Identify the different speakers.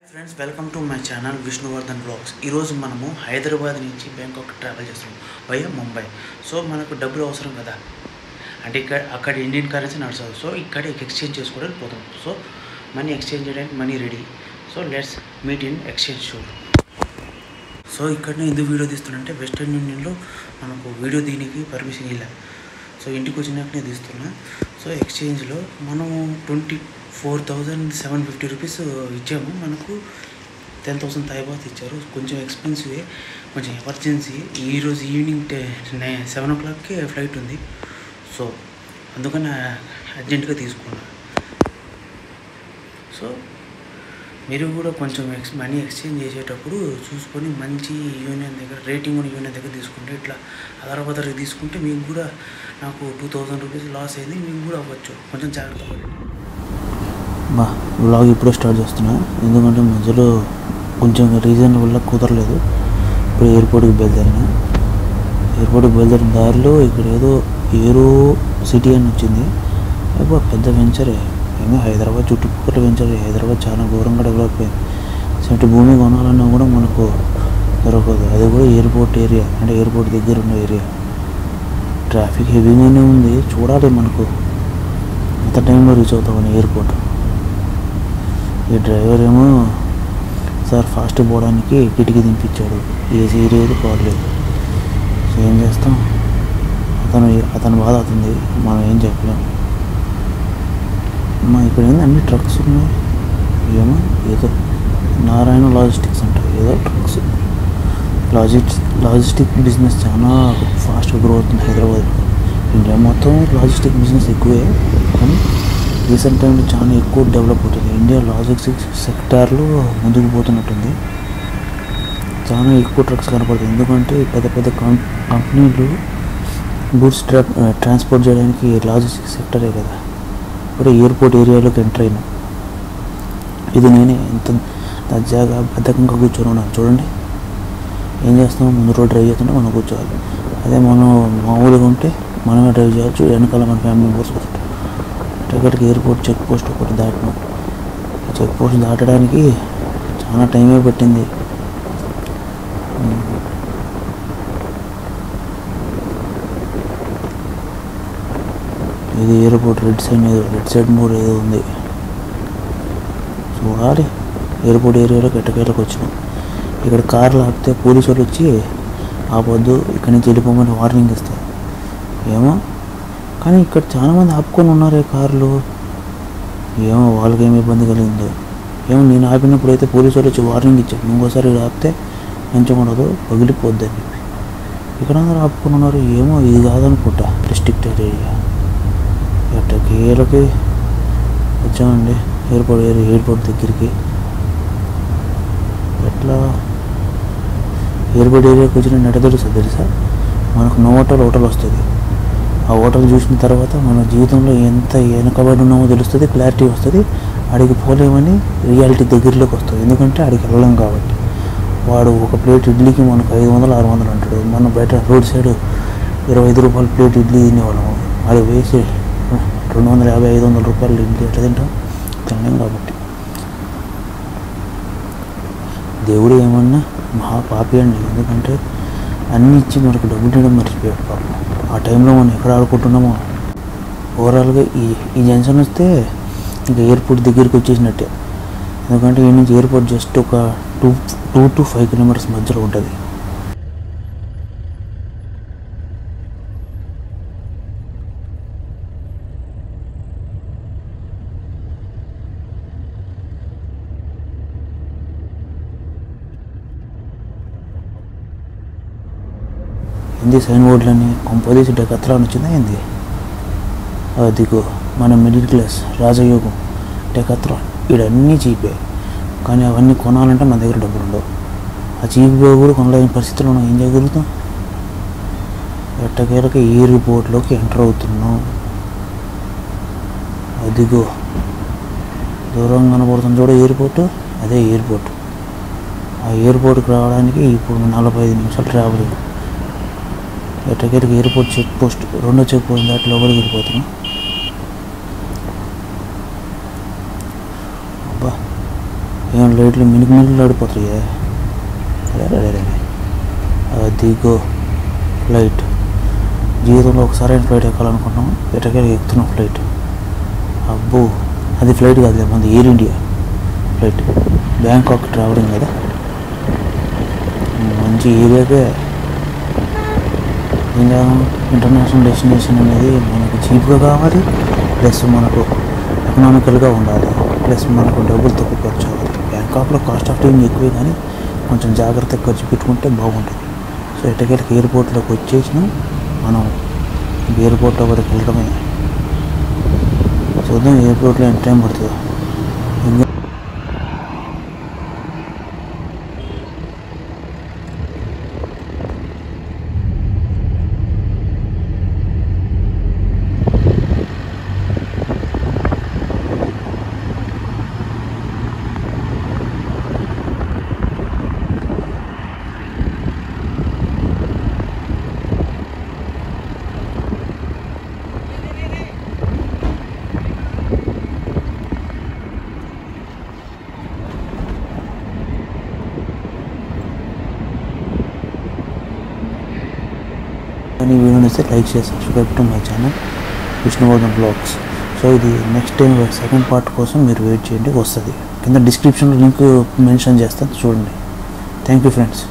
Speaker 1: Friends welcome to my channel Vishnuvardhan blogs. ఈరోజు మనము హైదరాబాద్ నుంచి బ్యాంకాక్ ట్రావెల్ చేస్తున్నాం వయా ముంబై. సో మనకు డబ్బులు అవసరం కదా, అంటే అక్కడ ఇండియన్ కరెన్సీ నడుస్తుంది. సో ఇక్కడ ఎక్స్చేంజ్ చేసుకోవడానికి పోతాం. సో మనీ ఎక్స్చేంజ్ చేయడానికి money ready. So let's meet in exchange show. So ఇక్కడ ఎందుకు వీడియో తీస్తున్నంటే వెస్టర్న్ యూనియన్లో మనకు వీడియో దీనికి పర్మిషన్ ఇలా. సో ఇంటికి వచ్చినాకనే తీస్తున్నా. సో ఎక్స్చేంజ్లో మనము 24,750 రూపీస్ ఇచ్చాము. మనకు 10,000 థాయిబాత్ ఇచ్చారు. కొంచెం ఎక్స్పెన్సివే, కొంచెం ఎమర్జెన్సీ. ఈరోజు ఈవినింగ్ 7 o'clockకి ఫ్లైట్ ఉంది. సో అందుకని అర్జెంటుగా తీసుకున్నా. సో మీరు కూడా కొంచెం మనీ ఎక్స్చేంజ్ చేసేటప్పుడు చూసుకొని మంచి యూనియన్ దగ్గర, రేటింగ్ ఉన్న యూనియన్ దగ్గర తీసుకుంటే, ఇట్లా అదరబదరగా తీసుకుంటే మీకు కూడా, నాకు 2,000 రూపీస్ లాస్ అయింది, మీకు కూడా అవ్వచ్చు. కొంచెం జాగ్రత్త పడండి. వ్లాగ్ ఇప్పుడే స్టార్ట్ చేస్తున్నా, ఎందుకంటే మధ్యలో కొంచెం రీజన్ వల్ల కుదరలేదు. ఇప్పుడు ఎయిర్పోర్ట్కి బయలుదేరిన దారిలో ఇక్కడ ఏదో ఏరో సిటీ అని వచ్చింది. అప్పుడు పెద్ద వెంచరే, ఏమో హైదరాబాద్ చుట్టుపక్కల వెంచరే. హైదరాబాద్ చాలా ఘోరంగా డెవలప్ అయింది. సెంటు భూమి కొనాలన్నా కూడా మనకు దొరకదు. అది కూడా ఎయిర్పోర్ట్ ఏరియా, అంటే ఎయిర్పోర్ట్ దగ్గర ఉన్న ఏరియా. ట్రాఫిక్ హెవీగానే ఉంది. చూడాలి మనకు ఎంత టైంలో రీచ్ అవుతామని ఎయిర్పోర్ట్. ఈ డ్రైవర్ ఏమో సార్ ఫాస్ట్ పోవడానికి కిటికీ దింపించాడు. ఏసీ లేదు, పోవట్లేదు. సో ఏం చేస్తాం, అతను బాధ అవుతుంది, మనం ఏం చెప్పలేం. ఇక్కడ ఏంది అన్ని ట్రక్స్ ఉన్నాయి. ఏమో ఏదో నారాయణ లాజిస్టిక్స్ అంటారు, ఏదో ట్రక్స్. లాజిస్టిక్ బిజినెస్ చాలా ఫాస్ట్గా గ్రో అవుతుంది హైదరాబాద్. ఇండియా మొత్తం లాజిస్టిక్ బిజినెస్ ఎక్కువే, కానీ రీసెంట్ టైంలో చాలా ఎక్కువ డెవలప్ అవుతుంది. ఇండియా లాజిస్టిక్ సెక్టార్లో ముందుకు పోతున్నట్టుంది. చాలా ఎక్కువ ట్రక్స్ కనపడుతుంది. ఎందుకంటే పెద్ద పెద్ద కంపెనీలు గూడ్స్ ట్రాన్స్పోర్ట్ చేయడానికి లాజిస్టిక్ సెక్టరే కదా. ఇప్పుడు ఎయిర్పోర్ట్ ఏరియాలోకి ఎంటర్ అయినా, ఇది నేనే ఎంత దర్జాగా బద్ధకంగా కూర్చొని ఉన్నాను చూడండి. ఏం చేస్తాం, ముందు రోడ్ డ్రైవ్ చేస్తుంటే మనం కూర్చోవాలి. అదే మనం మామూలుగా ఉంటే మనమే డ్రైవ్ చేయొచ్చు, వెనకాల మన ఫ్యామిలీ మెంబర్స్ కూర్చుంటాం. ఇక్కడికి ఎయిర్పోర్ట్ చెక్ పోస్ట్ ఒకటి దాటినాం. చెక్ పోస్ట్ దాటడానికి చాలా టైమే పట్టింది. ఇది ఎయిర్పోర్ట్ రెడ్ సైడ్ మోడ్ ఏదో ఉంది చూడాలి. ఎయిర్పోర్ట్ ఏరియాలోకి ఎట్టకేళ్ళకి వచ్చినాం. ఇక్కడ కార్లు ఆపితే పోలీసు వాళ్ళు వచ్చి ఆపొద్దు, ఇక్కడి నుంచి వెళ్ళిపోమని వార్నింగ్ ఇస్తారు. ఏమో కానీ ఇక్కడ చాలామంది ఆపుకొని ఉన్నారు కార్లు. ఏమో వాళ్ళకి ఏమి ఇబ్బంది కలిగిందో ఏమో. నేను ఆపినప్పుడు అయితే పోలీసు వాళ్ళు వచ్చి వార్నింగ్ ఇచ్చారు, ఇంకోసారి ఆపితే మంచిగా ఉండదు, పగిలిపోద్ది అని చెప్పి. ఇక్కడ అందరూ ఆపుకొని ఉన్నారు. ఏమో ఇది కాదనుకుంటా రిస్ట్రిక్టెడ్ ఏరియా. ఎట్టకేళ్ళకి వచ్చామండి ఎయిర్పోర్ట్ దగ్గరికి. ఎట్లా ఎయిర్పోర్ట్ ఏరియాకి వచ్చిన నెట తెలుస్తుంది తెలుసా, మనకు హోటల్ వస్తుంది. ఆ హోటల్ చూసిన తర్వాత మన జీవితంలో ఎంత వెనకబడి ఉన్నామో తెలుస్తుంది, క్లారిటీ వస్తుంది. ఆడికి పోలేమని రియాలిటీ దగ్గరలోకి వస్తుంది. ఎందుకంటే ఆడికి వెళ్ళాం కాబట్టి. వాడు ఒక ప్లేట్ ఇడ్లీకి మనకు 500-600 అంటాడు. మనం బయట రోడ్ సైడ్ 25 రూపాయల ప్లేట్ ఇడ్లీ తినేవాళ్ళము. అది వేసి 250-500 రూపాయలు ఇడ్లీ ఎట్లా తినలేం కాబట్టి. దేవుడు ఏమన్నా మహాపాపి అండి. ఎందుకంటే అన్నీ ఇచ్చి మనకు డబ్బులు తినడం మర్చిపోయాడు పాపం. ఆ టైంలో మనం ఎక్కడ ఆడుకుంటున్నామో. ఓవరాల్గా ఈ జంక్షన్ వస్తే ఇంకా ఎయిర్పోర్ట్ దగ్గరికి వచ్చేసినట్టే. ఎందుకంటే ఈ నుంచి ఎయిర్పోర్ట్ జస్ట్ ఒక 2 to 5 కిలోమీటర్స్ మధ్యలో ఉంటుంది. ఏంది సైన్ బోర్డులని కొంపదీసి డెకత్రా అని వచ్చిందా ఏంది? అదిగో మన మిడిల్ క్లాస్ రాజయోగం డెకత్రా. ఇవన్నీ చీపే, కానీ అవన్నీ కొనాలంటే మన దగ్గర డబ్బులు ఉండవు. ఆ చీప్గా కూడా కొనలేని పరిస్థితుల్లో మనం ఏం చేయగలుగుతాం. ఎట్టకేలకి ఎయిర్పోర్ట్లోకి ఎంటర్ అవుతున్నాం. అదిగో దూరంగా కనబడుతుంది చూడ ఎయిర్పోర్ట్, అదే ఎయిర్పోర్ట్. ఆ ఎయిర్పోర్ట్కి రావడానికి ఇప్పుడు 45 నిమిషాలు ట్రావెలింగ్. ఎట్టకేలకి ఎయిర్పోర్ట్ చెక్ పోస్ట్, 2వ చెక్ పోస్ట్ దాటి లోపలికి వెళ్ళిపోతున్నాం. ఏం లేట్ ఇట్లా మినిమిలు ఆడిపోతాయి. అరే అదిగో ఫ్లైట్. జీవితంలో ఒకసారి ఫ్లైట్ ఎక్కాలనుకుంటున్నాం, ఎటకెళ్ళి ఎక్కుతున్నాం ఫ్లైట్. అబ్బో అది ఫ్లైట్ కాదులే, మనది air India flight. Bangkok travelling కదా, మంచి ఏరియాకే. ఇంకా ఇంటర్నేషనల్ డెస్టినేషన్ అనేది మనకు చీప్గా కావాలి, ప్లస్ మనకు ఎకనామికల్గా ఉండాలి, ప్లస్ మనకు డబ్బులు తక్కువ ఖర్చు అవ్వాలి. బ్యాంకాక్లో కాస్ట్ ఆఫ్ లివింగ్ ఎక్కువే, కానీ కొంచెం జాగ్రత్తగా ఖర్చు పెట్టుకుంటే బాగుంటుంది. సో ఎటకెళ్ళకి ఎయిర్పోర్ట్లోకి వచ్చేసిన మనం ఎయిర్పోర్ట్లో వరకు వెళ్ళడమే. చూద్దాం ఎయిర్పోర్ట్లో ఎంత టైం పడుతుందో. ఈ వీడియో నచ్చితే లైక్ చేసి subscribe to my channel Vishnuvardhan blogs. So ఇది నెక్స్ట్ టైం సెకండ్ పార్ట్ కోసం మీరు వెయిట్ చేయండి, వస్తుంది. కింద డిస్క్రిప్షన్లో లింక్ మెన్షన్ చేస్తాను, చూడండి. Thank you friends.